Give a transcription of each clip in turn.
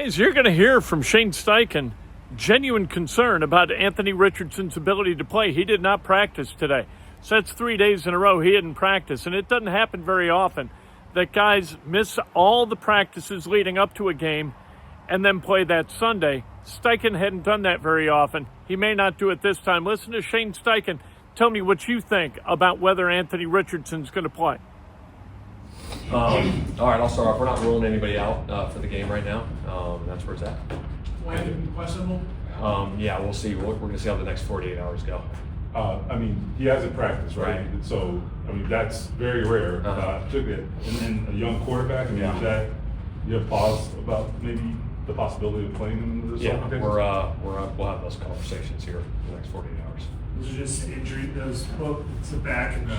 Guys, you're going to hear from Shane Steichen genuine concern about Anthony Richardson's ability to play. He did not practice today. So that's 3 days in a row he didn't practice. And it doesn't happen very often that guys miss all the practices leading up to a game and then play that Sunday. Steichen hadn't done that very often. He may not do it this time. Listen to Shane Steichen. Tell me what you think about whether Anthony Richardson's going to play. All right, I'll start off. We're not ruling anybody out for the game right now. That's where it's at. Questionable? Yeah, we'll see. We're going to see how the next 48 hours go. He hasn't practiced, right? So, that's very rare. Particularly in a young quarterback. Is that you have pause about maybe the possibility of playing him in this? Yeah, we'll have those conversations here in the next 48 hours. Those are just injury. Those it's the back and the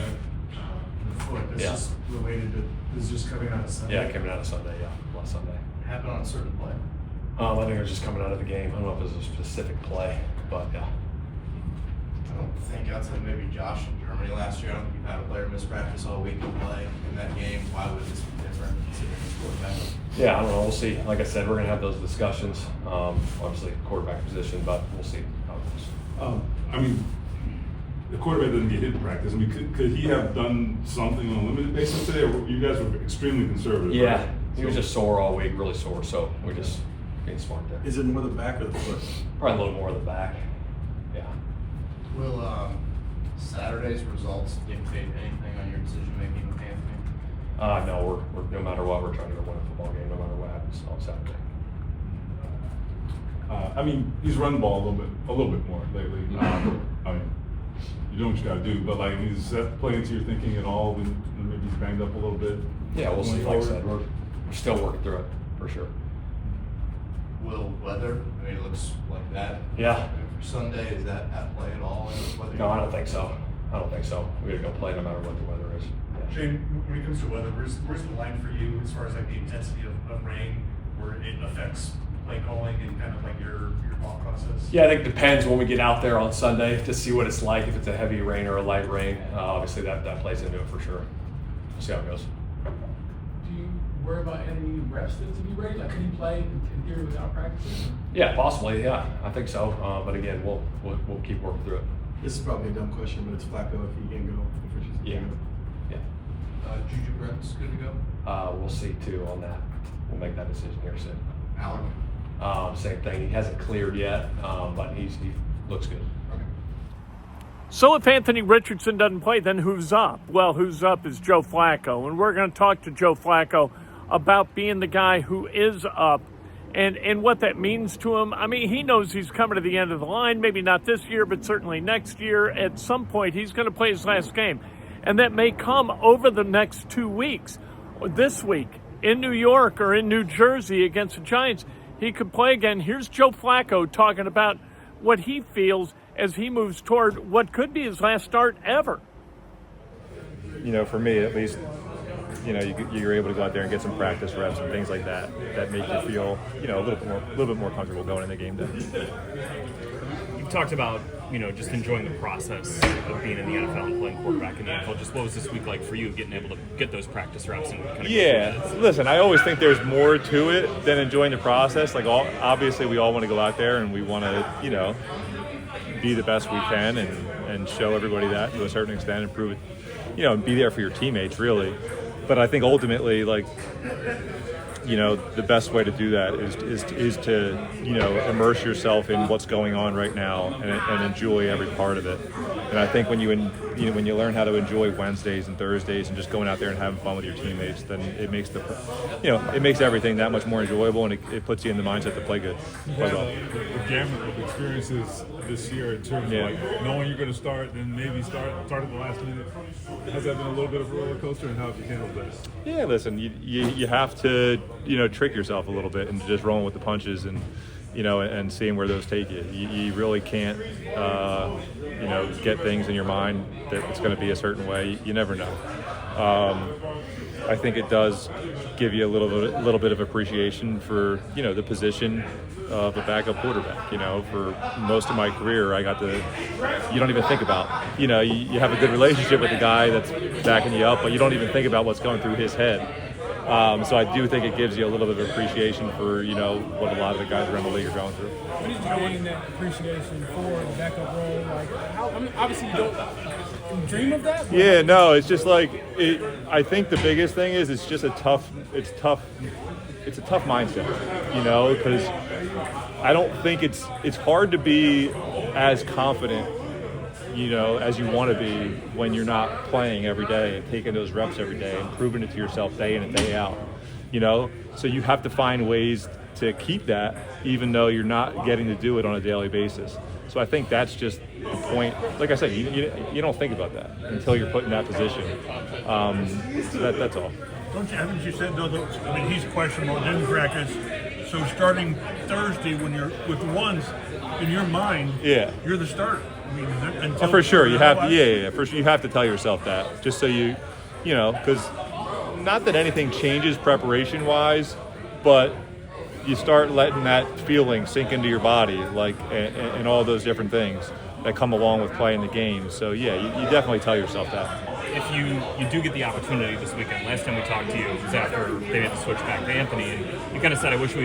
foot. This is related to. This is just coming out of Sunday. Yeah, coming out of Sunday. Yeah, last Sunday. Happened on a certain play. I think it was just coming out of the game. I don't know if it was a specific play, but yeah. I don't think outside maybe Josh in Germany last year. I don't think you've had a player miss practice all week and play in that game. Why would this be different considering his quarterback? Yeah, I don't know. We'll see. Like I said, we're going to have those discussions. Obviously, quarterback position, but we'll see how it goes. The quarterback doesn't get hit in practice. Could he have done something on a limited basis today? Or you guys were extremely conservative. Yeah, right? he was just sore all week, really sore. So we're just being smart there. Is it more the back or the foot? Probably a little more of the back. Yeah. Will Saturday's results dictate anything on your decision making with Anthony? No, we're no matter what, we're trying to win a football game, no matter what happens on Saturday. He's run the ball a little bit more lately. You know what you got to do, but is that play into your thinking at all? When maybe he's banged up a little bit. Yeah, we'll see. Like I said, we're still working through it for sure. Will weather? It looks like that. Yeah. For Sunday, is that at play at all? No, I don't think so. We're gonna go play no matter what the weather is. Yeah. Shane, when it comes to weather, where's the line for you as far as the intensity of rain, where it affects play calling and kind of your thought process? Yeah, I think it depends when we get out there on Sunday to see what it's like, if it's a heavy rain or a light rain. Obviously, that plays into it for sure. We'll see how it goes. Do you worry about any reps to be ready? Could he play in theory without practicing? Yeah, possibly. Yeah, I think so. But again, we'll keep working through it. This is probably a dumb question, but it's Flacco if he can go. Yeah. Juju Brent's good to go? We'll see too on that. We'll make that decision here soon. Alec? Same thing. He hasn't cleared yet, but he looks good. Okay. So if Anthony Richardson doesn't play, then who's up? Well, who's up is Joe Flacco. And we're going to talk to Joe Flacco about being the guy who is up and what that means to him. He knows he's coming to the end of the line, maybe not this year, but certainly next year. At some point, he's going to play his last game. And that may come over the next 2 weeks. This week in New York or in New Jersey against the Giants, he could play again. Here's Joe Flacco talking about what he feels as he moves toward what could be his last start ever. For me at least, you're able to go out there and get some practice reps and things like that make you feel, a little bit more comfortable going in the game day. You've talked about, just enjoying the process of being in the NFL and playing quarterback in the NFL. Just what was this week like for you, getting able to get those practice reps and kind of listen, I always think there's more to it than enjoying the process. Obviously we all want to go out there and we want to, be the best we can and show everybody that to a certain extent and prove it, and be there for your teammates really. But I think ultimately, the best way to do that is to, immerse yourself in what's going on right now and enjoy every part of it. And I think when you learn how to enjoy Wednesdays and Thursdays and just going out there and having fun with your teammates, then it makes it makes everything that much more enjoyable, and it puts you in the mindset to play good. The gamut of experiences this year in terms of knowing you're going to start and maybe start at the last minute. Has that been a little bit of a roller coaster, and how have you handled that? Yeah, listen, you have to trick yourself a little bit and just rolling with the punches and seeing where those take you. You really can't get things in your mind that it's going to be a certain way. You never know. I think it does give you a little bit of appreciation for the position of a backup quarterback. For most of my career, you don't even think about, you have a good relationship with the guy that's backing you up, but you don't even think about what's going through his head. So I do think it gives you a little bit of appreciation for, what a lot of the guys around the league are going through. When did you gain that appreciation for the backup role? Like, obviously you don't dream of that. Yeah, no, it's just like I think the biggest thing is it's a tough mindset, because I don't think it's hard to be as confident, as you want to be when you're not playing every day and taking those reps every day and proving it to yourself day in and day out, So you have to find ways to keep that even though you're not getting to do it on a daily basis. So I think that's just the point. Like I said, you don't think about that until you're put in that position. So that's all. Haven't you said, though, he's questionable, didn't practice. So starting Thursday, when you're with the ones in your mind, you're the starter. For sure, you have to. For sure, you have to tell yourself that, just so because not that anything changes preparation-wise, but you start letting that feeling sink into your body, and all those different things that come along with playing the game. So you definitely tell yourself that. If you do get the opportunity this weekend, last time we talked to you was after they made the switch back to Anthony, and you kind of said, I wish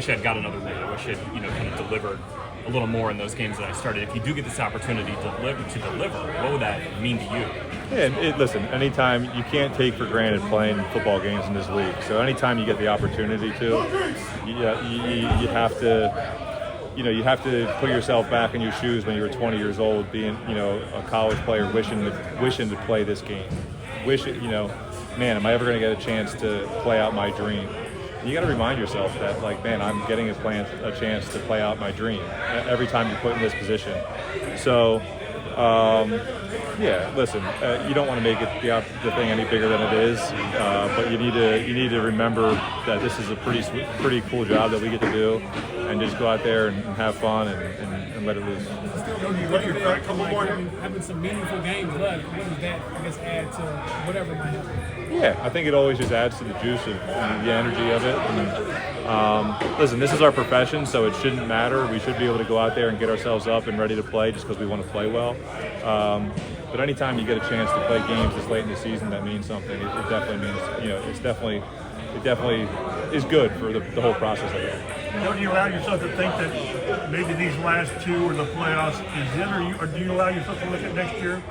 I'd got another win. I wish I'd kind of delivered a little more in those games that I started. If you do get this opportunity to deliver, what would that mean to you? Yeah, listen, anytime, you can't take for granted playing football games in this league. So anytime you get the opportunity to, you have to. You have to put yourself back in your shoes when you were 20 years old, being, a college player wishing to play this game. Man, am I ever going to get a chance to play out my dream? You got to remind yourself that, man, I'm getting a chance to play out my dream every time you're put in this position. So, listen, you don't want to make it the thing any bigger than it is, but you need to remember that this is a pretty cool job that we get to do, and just go out there and have fun and let it loose. Having some meaningful games left, what does that, add to whatever might happen? Yeah, I think it always just adds to the juice of the energy of it. And listen, this is our profession, so it shouldn't matter. We should be able to go out there and get ourselves up and ready to play just because we want to play well. But anytime you get a chance to play games this late in the season, that means something. It definitely means, it definitely is good for the whole process of it. Don't you allow yourself to think that maybe these last two or the playoffs is in, or do you allow yourself to look at next year?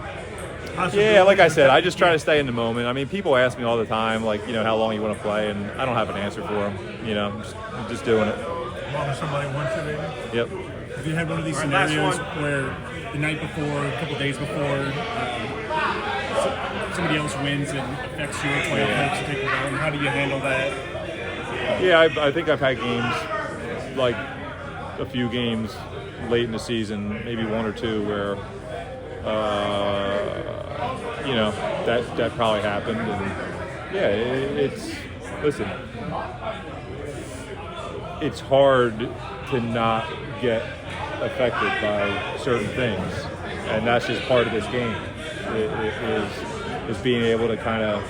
Yeah, like I said, I just try to stay in the moment. I mean, people ask me all the time, how long you want to play, and I don't have an answer for them. I'm just doing it. As long as somebody wants it, maybe? Yep. Have you had one of these scenarios where the night before, a couple days before, somebody else wins and affects your playoff hopes to take it down? How do you handle that? Yeah, I think I've had games, a few games late in the season, maybe one or two, where that probably happened. And it's hard to not get affected by certain things, and that's just part of this game. Is being able to kind of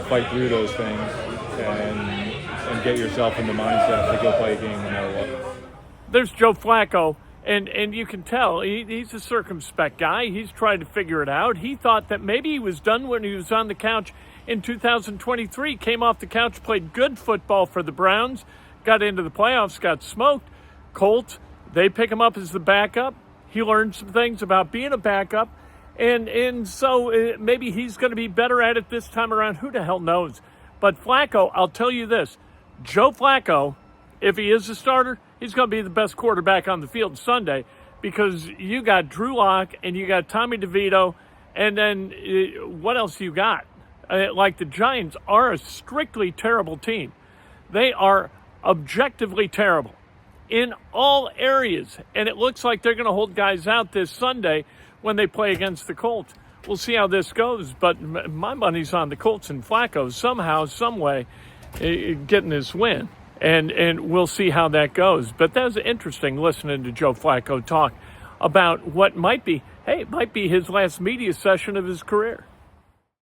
fight through those things and get yourself in the mindset to go play a game no matter what. There's Joe Flacco, and you can tell he's a circumspect guy. He's trying to figure it out. He thought that maybe he was done when he was on the couch in 2023. Came off the couch, played good football for the Browns, got into the playoffs, got smoked. Colts, they pick him up as the backup. He learned some things about being a backup, and so maybe he's going to be better at it this time around. Who the hell knows? But Flacco, I'll tell you this, Joe Flacco, if he is a starter, he's going to be the best quarterback on the field Sunday, because you got Drew Lock and you got Tommy DeVito, and then what else you got? The Giants are a strictly terrible team. They are objectively terrible in all areas, and it looks like they're going to hold guys out this Sunday when they play against the Colts. We'll see how this goes, but my money's on the Colts and Flacco somehow, some way, getting this win. And we'll see how that goes. But that was interesting listening to Joe Flacco talk about what might be his last media session of his career.